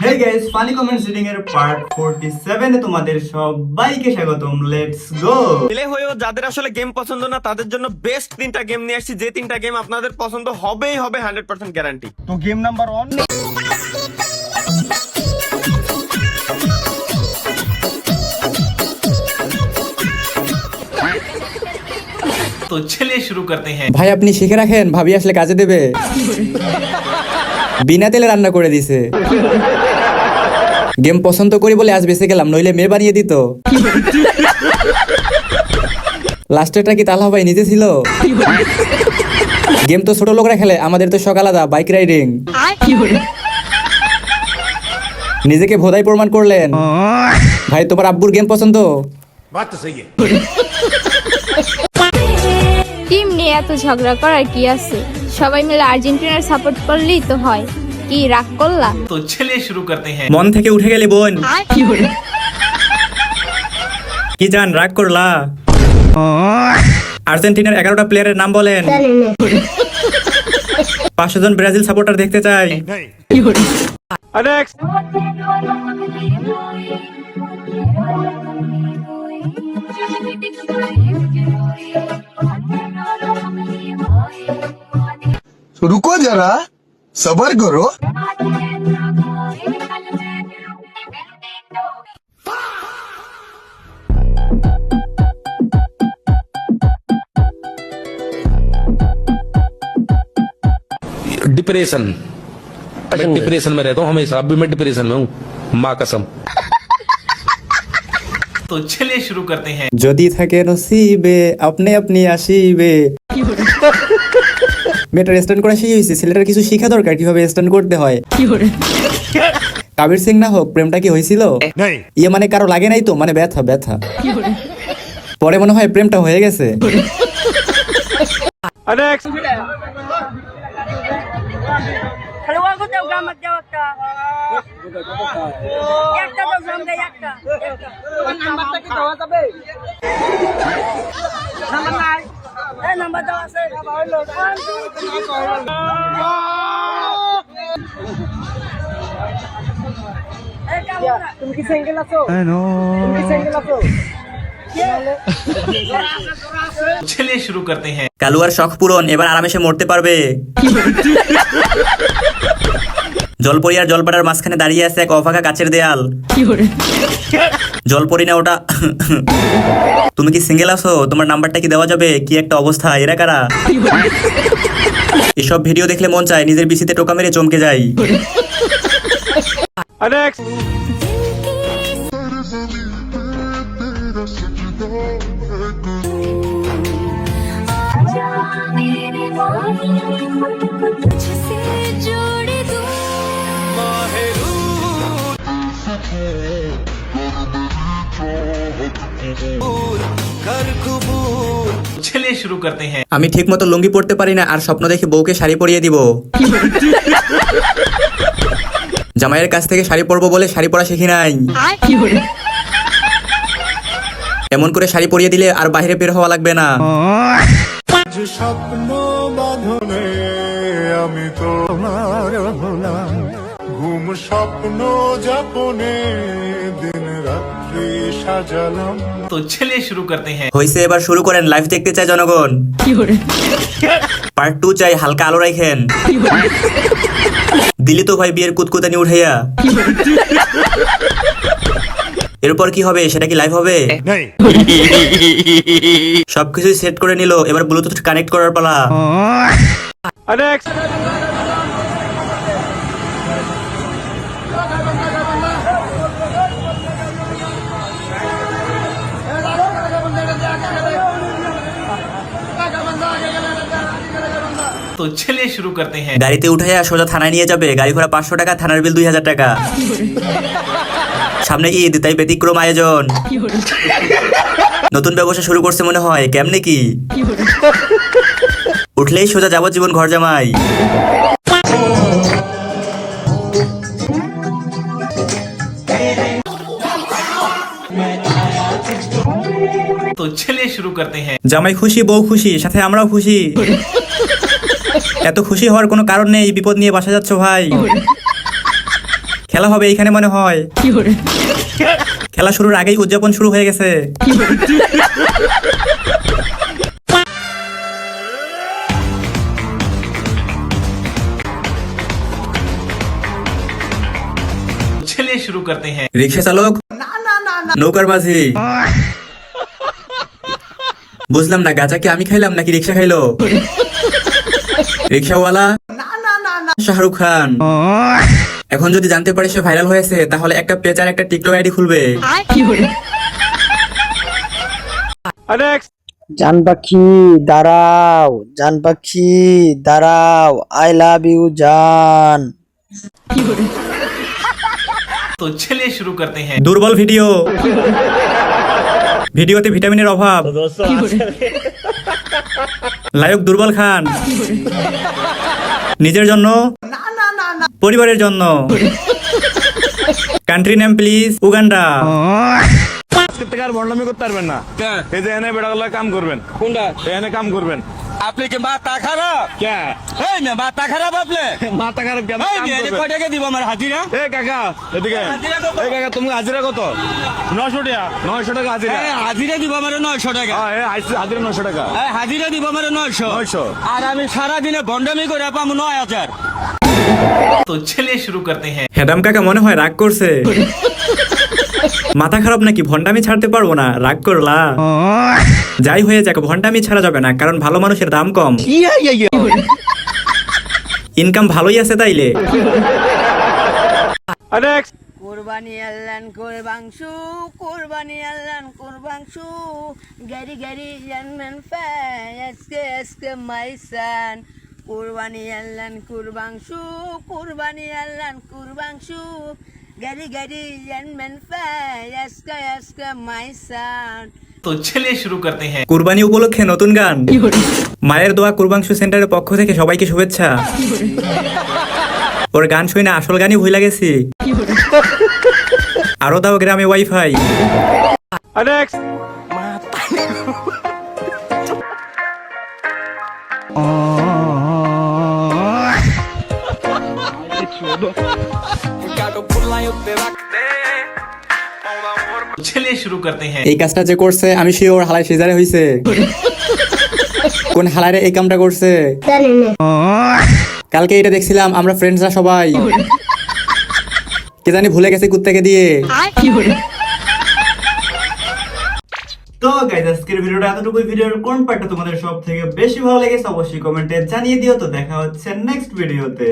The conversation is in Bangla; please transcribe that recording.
Hey guys, funny comments reading এর পার্ট 47 এ তোমাদের সবাইকে স্বাগতম। Let's go. ছেলে হয়েও যাদের আসলে গেম পছন্দ না তাদের জন্য বেস্ট তিনটা গেম নিয়ে আসছি, যে তিনটা গেম আপনাদের পছন্দ হবেই হবে, 100% গ্যারান্টি। তো গেম নাম্বার 1 तो चलिए शुरू करते हैं। ভাই আপনি শিখে রাখেন, ভাবি আসলে কাজে দেবে। বিনা তেলে রান্না করে দিছে। গেম পছন্দ করি বলে আজ বেঁচে গেলাম, নইলে মেয়ে বানিয়ে দিত। লাস্টেরটা কি তালা ভাই নিজে ছিল? গেম তো ছোট লোকরা খেলে, আমাদের তো শখ আলাদা, বাইক রাইডিং। নিজেকে ভোদাই প্রমাণ করলেন। ভাই তোমার আব্বুর গেম পছন্দ? টিম নিয়ে এত ঝগড়া করার কি আছে? সবাই মিলে আর্জেন্টিনার সাপোর্ট করলেই তো হয়। কি রাগ করলা? तो चलिए शुरू करते हैं। মন থেকে উঠে গেলি বোন। কি জান রাগ করলা? আর্জেন্টিনার 11টা প্লেয়ারের নাম বলেন। 500 জন ব্রাজিল সাপোর্টার দেখতে চাই। নেক্সট। रुको जरा सबर करो। डिप्रेशन, मैं डिप्रेशन में रहता हूँ हमेशा, अभी मैं डिप्रेशन में हूँ, माँ कसम। तो चलिए शुरू करते हैं। যদি থাকে নসিবে আপনি আপনি আসিবে। মেয়েটার স্ট্যান্ড করা শিখে হয়েছে, ছেলেটার কিছু শিখা দরকার কিভাবে স্ট্যান্ড করতে হয়। কাবির সিং না হোক, প্রেমটা কি হয়েছিল? ইয়ে মানে কারো লাগে নাই তো, মানে ব্যথা ব্যথা। পরে মনে হয় প্রেমটা হয়ে গেছে। Next. Haluan ko daw gamat daw ka. Yakta daw zamga yakta. Number ta kita wa tabe. Number nai. Number daw ase. 1 2 3. তুমি কি সিঙ্গেল আছো? তুমি কি সিঙ্গেল আছো? चलिए शुरू करते हैं। কালুয়ার শখ পূরণ, এবার আরামে সে মরতে পারবে। জলপরি আর জলপাড়ার মাঝখানে দাঁড়িয়ে আছে এক অভাগা গাছের দেয়াল। জলপরি না ওটা। তুমি কি সিঙ্গেল আছো? তোমার নাম্বারটা কি দেওয়া যাবে? কি একটা অবস্থা, এরা কারা? এসব ভিডিও দেখলে মন চায় নিজের বিসিতে টোকা মেরে চমকে যাই। নেক্সট। चलिए शुरू करते हैं। আমি ঠিক মতো লুঙ্গি পরতে পারি না, আর স্বপ্ন দেখে বউকে শাড়ি পরিয়ে দিব। জামাইয়ের কাছ থেকে শাড়ি পরবো বলে শাড়ি পরা শিখি নাই। এমন করে শাড়ি পরিয়ে দিলে আর বাইরে বের হওয়া লাগবে না। স্বপ্ন বাঁধনে আমি তোমার হলাম, ঘুম স্বপ্ন যাপনে দিন রাত্রি সাজালাম। तो चलिए शुरू करते हैं। হইছে, এবার শুরু করেন। লাইভ দেখতে চাই জনগণ। পার্ট 2 চাই, হালকা আলো রাখেন। দিলি তো ভাই বিয়ের কুতকুতানি উঠাইয়া। এরপর কি হবে? সেটা কি লাইভ হবে? সবকিছু সেট করে নিল, এবার ব্লুটুথ কানেক্ট করার পালা। নেক্সট। तो चलिए शुरू करते हैं। গাড়িতে উঠাইয়া সোজা থানায় নিয়ে যাবে। গাড়ি ভাড়া 500 টাকা, থানার বিল 2000 টাকা। সামনে ঈদ, তাই ব্যতিক্রম আয়োজন। নতুন ব্যবসা শুরু করছে মনে হয়। কেমনে কি? উঠলেই সোজা যাবজ্জীবন ঘর জামাই। तो चलिए शुरू करते हैं। জামাই খুশি, বউ খুশি, সাথে আমরাও খুশি। এত খুশি হওয়ার কোনো কারণ নেই, বিপদ নিয়ে বাসা যাচ্ছ ভাই। খেলা হবে এইখানে মনে হয়। খেলা শুরুর আগেই উদযাপন শুরু হয়ে গেছে। चलिए शुरू करते हैं। রিক্সা চালক, নৌকার মাঝি, বুঝলাম না গাঁজা কি আমি খাইলাম নাকি রিক্সা খাইলো? রিক্সাওয়ালা, শাহরুখ খান। এখন যদি জানতে পারে সে ভাইরাল হয়েছে তাহলে একটা পেজ আর একটা টিকটক আইডি খুলবে। জান পাখি দাঁড়াও, জান পাখি দাঁড়াও, আই লাভ ইউ জান। तो चलिए शुरू करते हैं। দুর্বল ভিডিও, ভিডিওতে ভিটামিনের অভাব। লায়ক দুর্বল খান, নিজের জন্য, পরিবারের জন্য। Country name please Uganda. বন্ডামি করতে পারবেন না, এই যে এনে বেড়াগুলা কাম করবেন। কোনটা এনে কাম করবেন? আপনি কি মাথা খারাপ? কে এই না মাথা খারাপ? আপনি মাথা খারাপ কেন? কয় টাকা দিব আমার হাজিরা? এ কাকা এদিকে, এই কাকা তুমি হাজিরা কত? 900 টাকা। 900 টাকা হাজিরা। হাজিরা দিব আমার 900 টাকা। হাজিরা 900 টাকা। হাজিরা দিব আমার 900। আর আমি সারা দিনে বন্ডামি করে পাবো 9000। तो चलिए शुरू करते हैं। হেদাম কাকা মনে হয় রাগ করছে। মাথা খারাপ নাকি? ভন্ডামি ছাড়তে পারবো না, রাগ করলা? যাই হয়ে যাক, ভন্ডামি ছাড়া যাবে না, কারণ ভালো মানুষের দাম কম। ইনকাম ভালোই আছে তাইলে। কুরবানি আল্লাহন কুরবাংশু, কুরবানি আল্লাহন কুরবাংশু, গারি গারি জানমান ফায় আজকে আজকে মাইসান। কুরবানি আল্লাহন কুরবাংশু, কুরবানি আল্লাহন কুরবাংশু, গারি গারি জানমান ফায় আজকে আজকে মাইসান। तो चलिए शुरू करते हैं। কুরবানি উপলক্ষে নতুন গান। মায়ের দোয়া কুরবাংশু সেন্টারের পক্ষ থেকে সবাইকে শুভেচ্ছা। ওর গান শুনে আসল গানই ভুলে গেছি। আরো দাও গ্রামে ওয়াইফাই। चलिए शुरू करते हैं। এই কাজটা যে করছে আমি শিওর হালাই সিজারে হইছে। কোন হালারে এই কামটা করছে? কালকে এটা দেখছিলাম আমরা ফ্রেন্ডসরা সবাই, কে জানি ভুলে গেছে কুত্তাকে দিয়ে। তো গাইস আজকের ভিডিওটা এতটুকুই। ভিডিওর কোন পার্টটা তোমাদের সব থেকে বেশি ভালো লেগেছে অবশ্যই কমেন্টে জানিয়ে দিও। তো দেখা হচ্ছে নেক্সট ভিডিওতে।